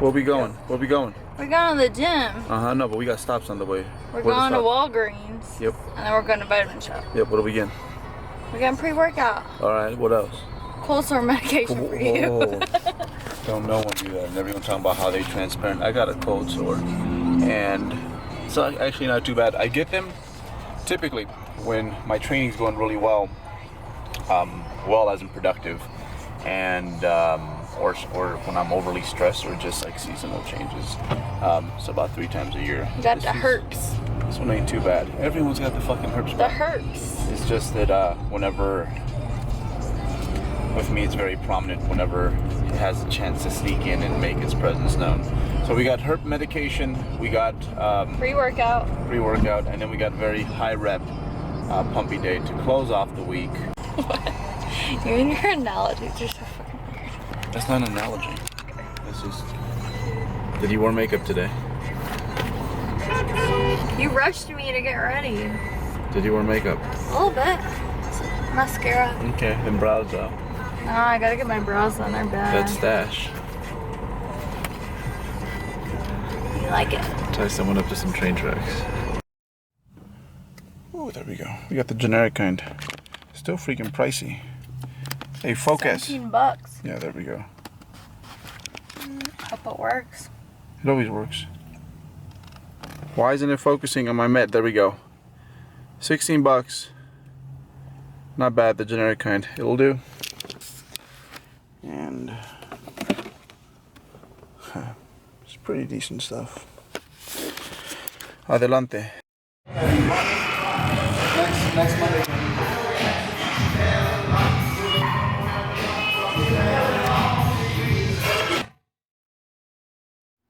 Where we going? Where we going? We're going to the gym. No, but we got stops on the way. We're going to Walgreens. Yep. And then we're going to Vitamin Shop. Yep, what are we getting? We're getting pre-workout. Alright, what else? Cold sore medication for you. Don't no one do that. And everyone talking about how they transparent. I got a cold sore. And it's actually not too bad. I get them typically when my training's going really well. Well as in productive. And or when I'm overly stressed or just like seasonal changes. So about 3 times a year. You got the herpes. This one ain't too bad. Everyone's got the fucking herpes. The herpes. It's just that whenever, with me it's very prominent whenever it has a chance to sneak in and make its presence known. So we got herp medication, we got pre-workout, and then we got very high rep pumpy day to close off the week. What? You and your analogies are so fucking weird. That's not an analogy. This is. Did you wear makeup today? You rushed me to get ready. Did you wear makeup? A little bit. Mascara. Okay, then brows out. No, I gotta get my brows done. They're bad. That's stash. You like it? Tie someone up to some train tracks. Oh, there we go. We got the generic kind. Still freaking pricey. Hey, focus. $17. Yeah, there we go. Hope it works. It always works. Why isn't it focusing on my med? There we go. $16. Not bad, the generic kind. It'll do. And it's pretty decent stuff. Adelante. Next Monday.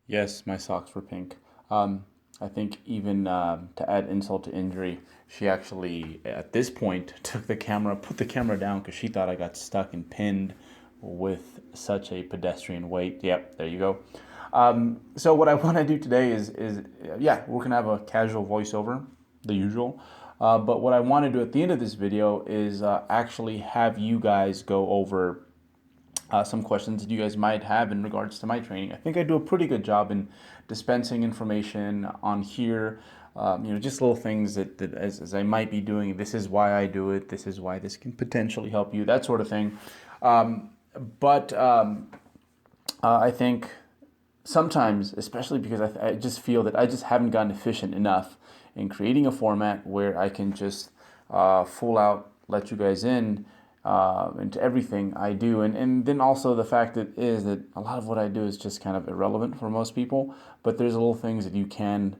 Yes, my socks were pink. I think even to add insult to injury, she actually, at this point, put the camera down because she thought I got stuck and pinned with such a pedestrian weight. Yep, there you go. So what I want to do today is yeah, we're going to have a casual voiceover, the usual. But what I want to do at the end of this video is actually have you guys go over some questions that you guys might have in regards to my training. I think I do a pretty good job in dispensing information on here. Just little things that as I might be doing, this is why I do it, this is why this can potentially help you, that sort of thing. But I think sometimes, especially because I just feel that I just haven't gotten efficient enough in creating a format where I can just full out let you guys in into everything I do, and then also the fact that a lot of what I do is just kind of irrelevant for most people, but there's little things that you can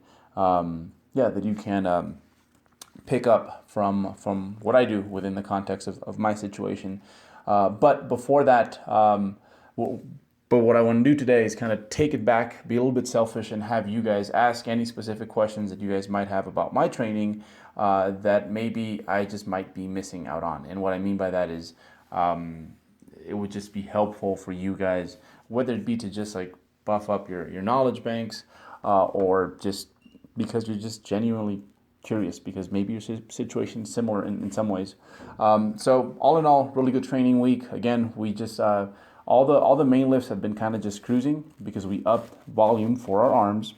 pick up from what I do within the context of my situation. But before that, but what I want to do today is kind of take it back, be a little bit selfish, and have you guys ask any specific questions that you guys might have about my training that maybe I just might be missing out on. And what I mean by that is it would just be helpful for you guys, whether it be to just like buff up your knowledge banks or just because you're just genuinely curious because maybe your situation is similar in some ways. So all in all, really good training week. Again, we just all the main lifts have been kind of just cruising because we upped volume for our arms,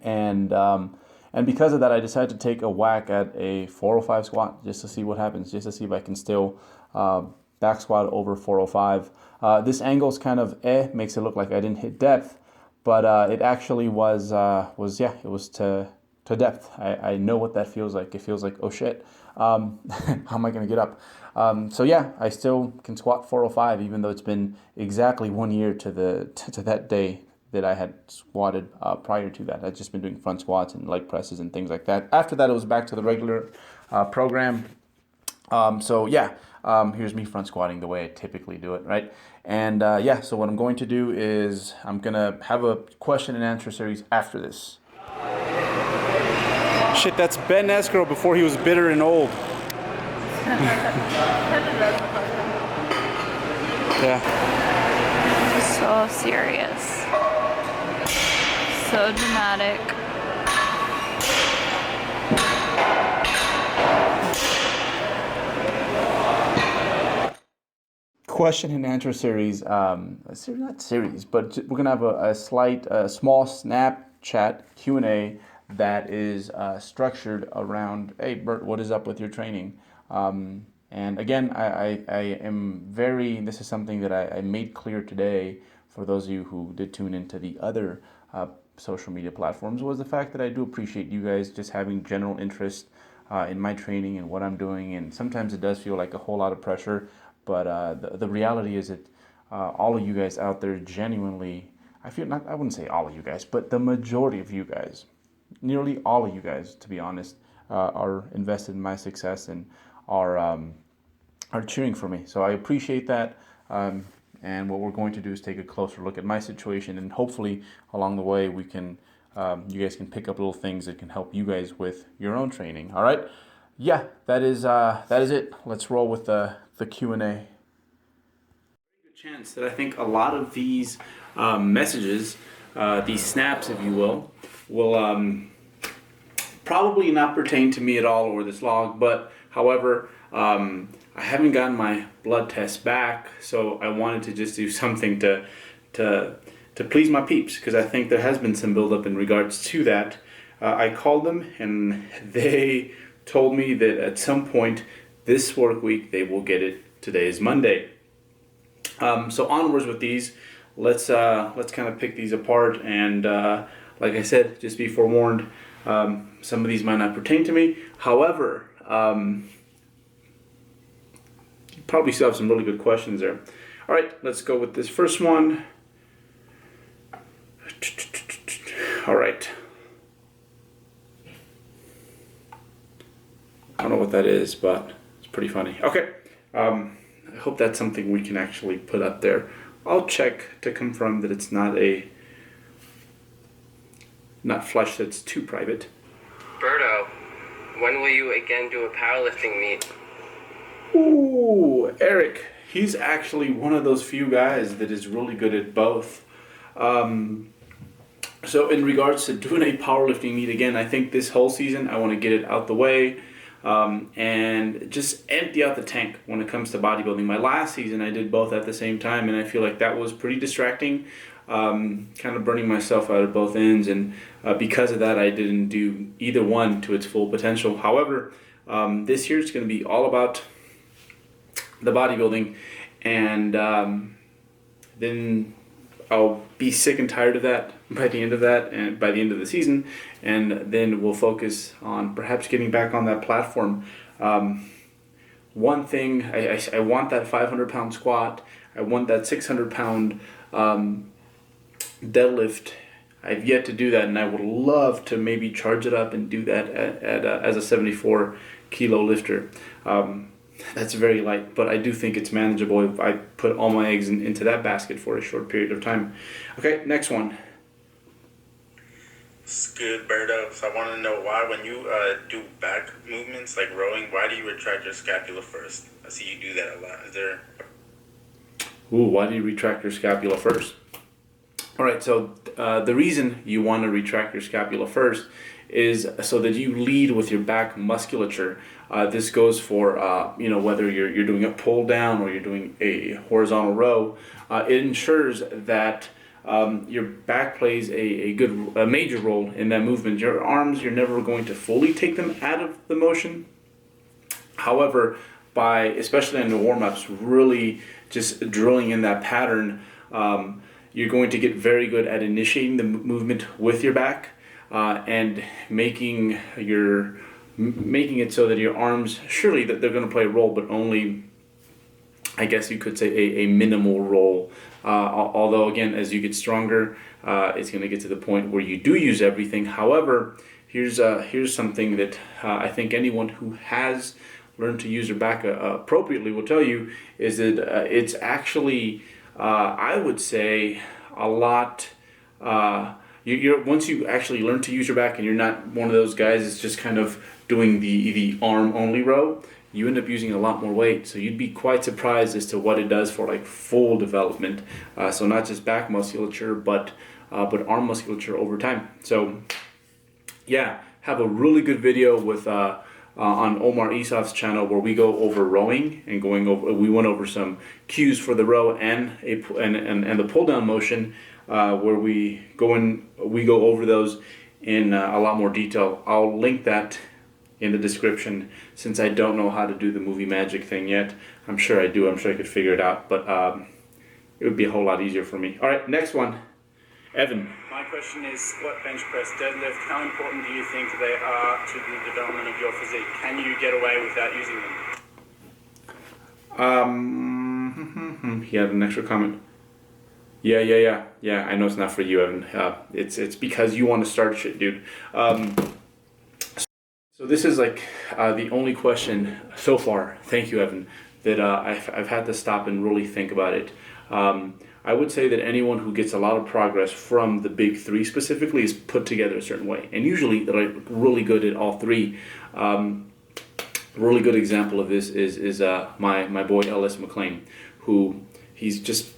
and because of that, I decided to take a whack at a 405 squat just to see what happens, just to see if I can still back squat over 405. This angle is kind of makes it look like I didn't hit depth, but it actually was to depth. I know what that feels like. It feels like, oh shit, how am I going to get up? So yeah, I still can squat 405, even though it's been exactly 1 year to that day that I had squatted prior to that. I'd just been doing front squats and leg presses and things like that. After that, it was back to the regular program. So yeah, here's me front squatting the way I typically do it, right? And yeah, so what I'm going to do is I'm going to have a question and answer series after this. Shit, that's Ben Escrow before he was bitter and old. Yeah. So serious. So dramatic. question and answer series, not series, but we're gonna have a small Snapchat Q&A that is structured around, hey Bert, what is up with your training? And again, I am this is something that I made clear today for those of you who did tune into the other social media platforms, was the fact that I do appreciate you guys just having general interest in my training and what I'm doing. And sometimes it does feel like a whole lot of pressure, but the reality is that all of you guys out there genuinely, I wouldn't say all of you guys, but the majority of you guys, nearly all of you guys, to be honest, are invested in my success and are cheering for me. So I appreciate that. And what we're going to do is take a closer look at my situation, and hopefully along the way we can, you guys can pick up little things that can help you guys with your own training. All right. Yeah, that is it. Let's roll with the Q&A. Very good chance that I think a lot of these messages, these snaps, if you will probably not pertain to me at all or this log, but however, I haven't gotten my blood test back, so I wanted to just do something to please my peeps, because I think there has been some buildup in regards to that. I called them and they told me that at some point this work week they will get it. Today is Monday. So onwards with these. Let's kind of pick these apart, and like I said, just be forewarned. Some of these might not pertain to me. However, you probably still have some really good questions there. All right, let's go with this first one. All right. I don't know what that is, but it's pretty funny. Okay. I hope that's something we can actually put up there. I'll check to confirm that it's not flesh that's too private. Berto, when will you again do a powerlifting meet? Ooh, Eric. He's actually one of those few guys that is really good at both. So in regards to doing a powerlifting meet again, I think this whole season I want to get it out the way and just empty out the tank when it comes to bodybuilding. My last season I did both at the same time, and I feel like that was pretty distracting. Kind of burning myself out at both ends, and because of that I didn't do either one to its full potential. However, this year it's going to be all about the bodybuilding, and then I'll be sick and tired of that by the end of that, and by the end of the season, and then we'll focus on perhaps getting back on that platform. One thing, I want that 500-pound squat. I want that 600-pound deadlift. I've yet to do that, and I would love to maybe charge it up and do that as a 74-kilo lifter. That's very light, but I do think it's manageable if I put all my eggs into that basket for a short period of time. Okay, next one. It's good, Berto. So I want to know why, when you do back movements like rowing, why do you retract your scapula first? I see you do that a lot. Is there... Ooh, why do you retract your scapula first? All right, so the reason you want to retract your scapula first is so that you lead with your back musculature. This goes for whether you're doing a pull down or you're doing a horizontal row. It ensures that your back plays a major role in that movement. Your arms, you're never going to fully take them out of the motion. However, by especially in the warm-ups, really just drilling in that pattern, you're going to get very good at initiating the movement with your back and making it so that your arms, surely that they're going to play a role, but only, I guess you could say, a minimal role. Although again, as you get stronger, it's going to get to the point where you do use everything. However, here's something that I think anyone who has learned to use their back appropriately will tell you, is that it's actually, I would say, a lot. You're once you actually learn to use your back, and you're not one of those guys that's just kind of doing the arm only row, you end up using a lot more weight. So you'd be quite surprised as to what it does for like full development. So not just back musculature, but arm musculature over time. So yeah, have a really good video with on Omar Isuf's channel where we go over rowing and we went over some cues for the row and the pull down motion, where we go over those in a lot more detail. I'll link that in the description, since I don't know how to do the movie magic thing yet. I'm sure I do. I'm sure I could figure it out, but it would be a whole lot easier for me. All right, next one, Evan. My question is squat, bench press, deadlift. How important do you think they are to the development of your physique? Can you get away without using them? He had an extra comment. Yeah. I know it's not for you, Evan. It's because you want to start shit, dude. So this is like the only question so far, thank you, Evan, that I've had to stop and really think about it. I would say that anyone who gets a lot of progress from the big three specifically is put together a certain way. And usually they're really good at all three. Really good example of this is my boy Ellis McLean, who he's just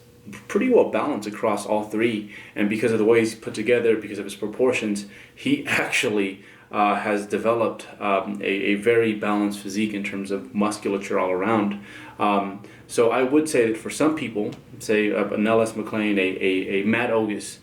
pretty well balanced across all three. And because of the way he's put together, because of his proportions, he actually has developed a very balanced physique in terms of musculature all around. So I would say that for some people, say an Ellis McLean, a Matt Ogus,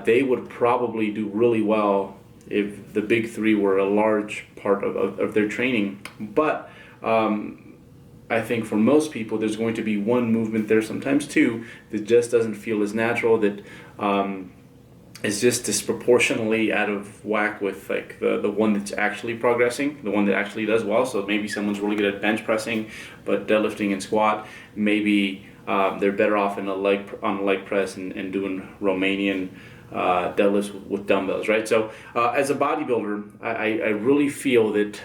they would probably do really well if the big three were a large part of their training. But I think for most people, there's going to be one movement there, sometimes two, that just doesn't feel as natural, that is just disproportionately out of whack with like the one that's actually progressing, the one that actually does well. So maybe someone's really good at bench pressing, but deadlifting and squat, maybe they're better off on a leg press and doing Romanian deadlifts with dumbbells, right? So as a bodybuilder, I really feel that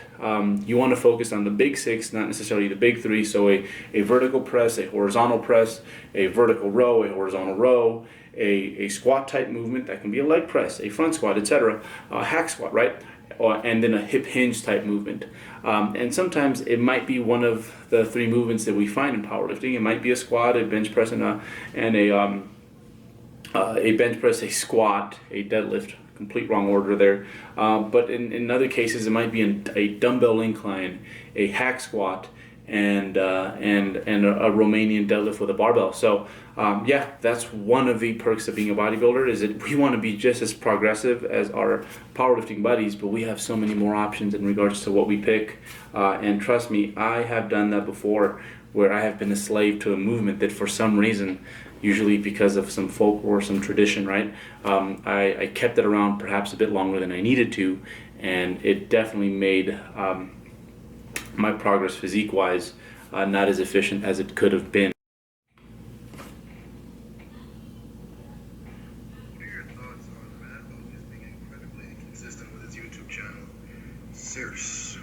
you want to focus on the big six, not necessarily the big three. So a vertical press, a horizontal press, a vertical row, a horizontal row, a squat type movement that can be a leg press, a front squat, etc., a hack squat, right? And then a hip hinge type movement. And sometimes it might be one of the three movements that we find in powerlifting. It might be a squat, a bench press, and a bench press, a squat, a deadlift. Complete wrong order there. But in other cases, it might be a dumbbell incline, a hack squat, and a Romanian deadlift with a barbell. So yeah, that's one of the perks of being a bodybuilder, is that we want to be just as progressive as our powerlifting buddies, but we have so many more options in regards to what we pick. And trust me, I have done that before, where I have been a slave to a movement that for some reason, usually because of some folklore, some tradition, right? I kept it around perhaps a bit longer than I needed to, and it definitely made my progress physique-wise not as efficient as it could have been. What are your thoughts on Matt Ogus being incredibly inconsistent with his YouTube channel? Serious.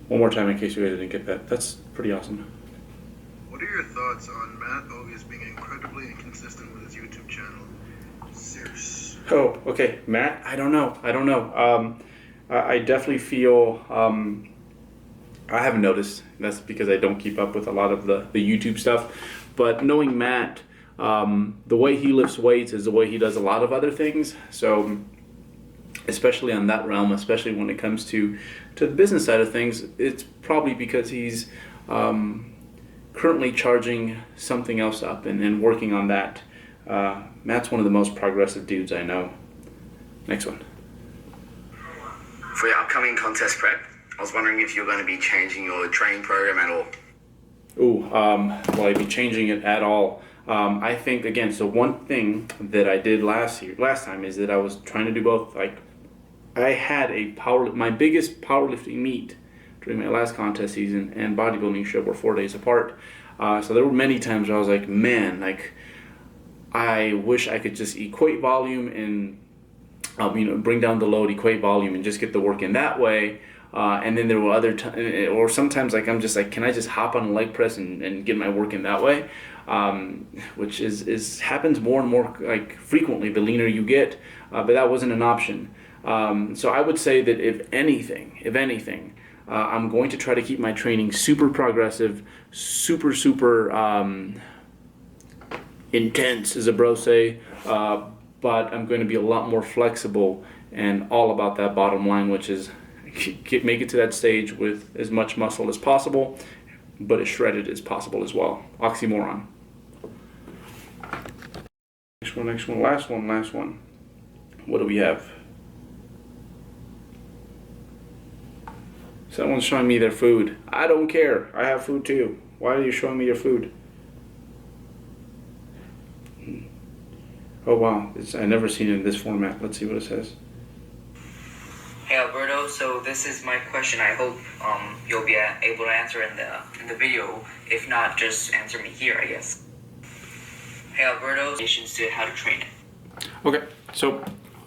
One more time in case you guys didn't get that. That's pretty awesome. What are your thoughts on Matt Ogus being incredibly inconsistent with his YouTube channel? Serious. Oh, okay. Matt, I don't know. I definitely feel... I haven't noticed. That's because I don't keep up with a lot of the YouTube stuff. But knowing Matt, the way he lifts weights is the way he does a lot of other things. So especially on that realm, especially when it comes to the business side of things, it's probably because he's currently charging something else up and working on that. Matt's one of the most progressive dudes I know. Next one. For your upcoming contest prep, I was wondering if you're going to be changing your training program at all. Will I be changing it at all? I think, again, so one thing that I did last time is that I was trying to do both. Like, I had my biggest powerlifting meet during my last contest season and bodybuilding show were 4 days apart. So there were many times where I was like, man, like, I wish I could just equate volume and, bring down the load, equate volume, and just get the work in that way. And then there were other times, or sometimes like I'm just like, can I just hop on a leg press and get my work in that way? Which happens more and more like frequently the leaner you get, but that wasn't an option. So I would say that if anything, I'm going to try to keep my training super progressive, super intense, as a bro say, but I'm going to be a lot more flexible and all about that bottom line, which is make it to that stage with as much muscle as possible, but as shredded as possible as well. Oxymoron. Next one, last one. What do we have? Someone's showing me their food. I don't care. I have food too. Why are you showing me your food? Oh wow, I've never seen it in this format. Let's see what it says. Hey Alberto, so this is my question. I hope you'll be able to answer in the video. If not, just answer me here, I guess. Hey Alberto, to how to train. Okay, so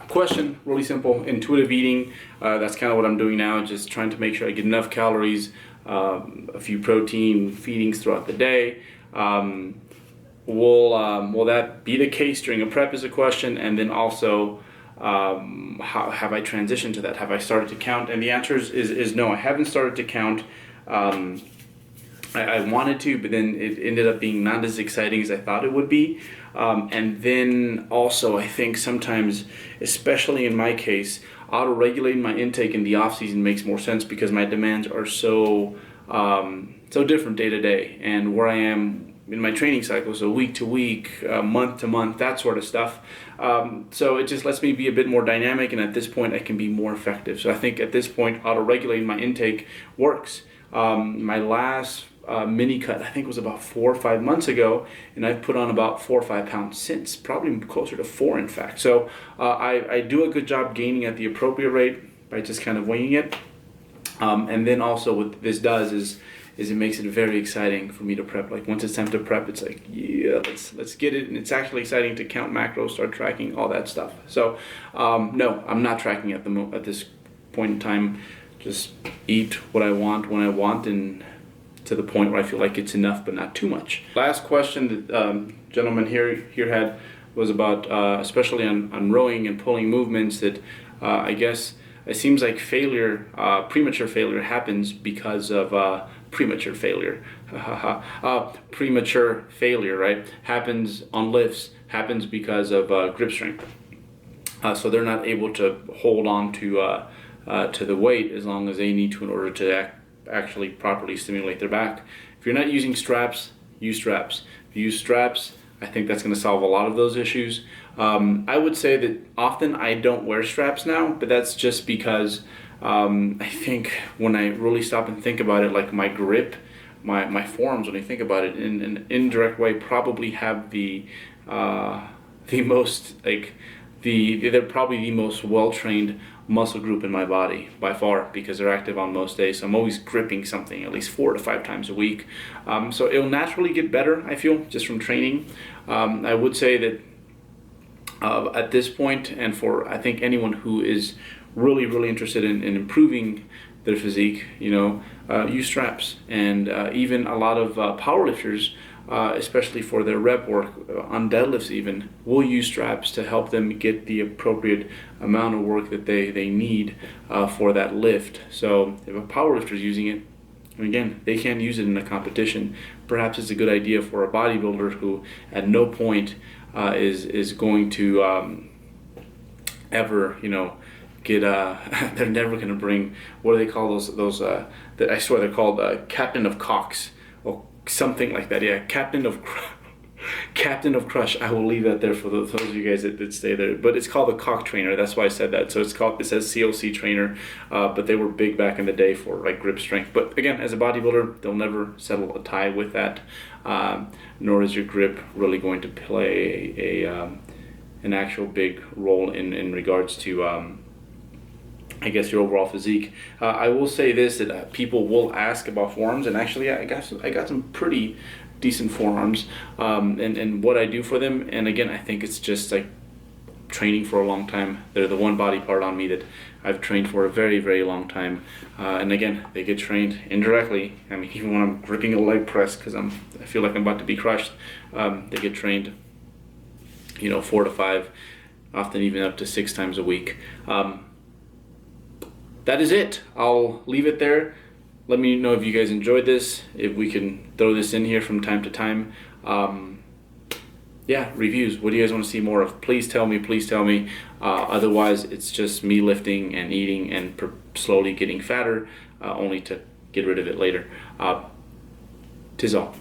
question, really simple. Intuitive eating. That's kind of what I'm doing now. Just trying to make sure I get enough calories, a few protein feedings throughout the day. Will that be the case during a prep is a question, and then also how have I transitioned to that? Have I started to count? And the answer is no, I haven't started to count. I wanted to, but then it ended up being not as exciting as I thought it would be. And then also I think sometimes, especially in my case, auto-regulating my intake in the off-season makes more sense because my demands are so different day to day, and where I am in my training cycle, so week to week, month to month, that sort of stuff. So it just lets me be a bit more dynamic, and at this point I can be more effective. So I think at this point auto-regulating my intake works. My last mini cut I think was about 4 or 5 months ago, and I've put on about 4 or 5 pounds since, probably closer to 4 in fact. So I do a good job gaining at the appropriate rate by just kind of winging it. And then also what this does is it makes it very exciting for me to prep. Like once it's time to prep, it's like, yeah, let's get it. And it's actually exciting to count macros, start tracking, all that stuff. So no, I'm not tracking at this point in time. Just eat what I want when I want, and to the point where I feel like it's enough but not too much. Last question that gentleman here had was about especially on rowing and pulling movements, that I guess it seems like failure, premature failure happens because of premature failure. Premature failure, right? Happens on lifts, happens because of grip strength. So they're not able to hold on to the weight as long as they need to in order to actually properly stimulate their back. If you're not using straps, use straps. If you use straps, I think that's going to solve a lot of those issues. I would say that often I don't wear straps now, but that's just because I think when I really stop and think about it, like my grip, my forearms, when I think about it in an indirect way, probably have the most, like, they're probably the most well-trained muscle group in my body by far, because they're active on most days. So I'm always gripping something at least 4 to 5 times a week. So it'll naturally get better, I feel, just from training. I would say that at this point, and for I think anyone who is really interested in improving their physique, use straps. And even a lot of powerlifters, especially for their rep work, on deadlifts even, will use straps to help them get the appropriate amount of work that they need for that lift. So if a powerlifter is using it, and again, they can't use it in a competition, perhaps it's a good idea for a bodybuilder who at no point is going to ever, get they're never going to bring, what do they call those that I swear they're called captain of cocks or something like that. Yeah, captain of crush. I will leave that there for those of you guys that stay there, but it's called the cock trainer. That's why I said that. So it says COC trainer, but they were big back in the day for like grip strength. But again, as a bodybuilder, they'll never settle a tie with that, nor is your grip really going to play an actual big role in regards to I guess your overall physique. I will say this, that people will ask about forearms, and actually I got some pretty decent forearms, and what I do for them. And again, I think it's just like training for a long time. They're the one body part on me that I've trained for a very long time, and again, they get trained indirectly. I mean, even when I'm gripping a leg press because I feel like I'm about to be crushed, they get trained 4 to 5, often even up to 6 times a week. That is it. I'll leave it there. Let me know if you guys enjoyed this, if we can throw this in here from time to time. yeah, reviews. What do you guys want to see more of? Please tell me, please tell me. Otherwise, it's just me lifting and eating and slowly getting fatter, only to get rid of it later. 'Tis all.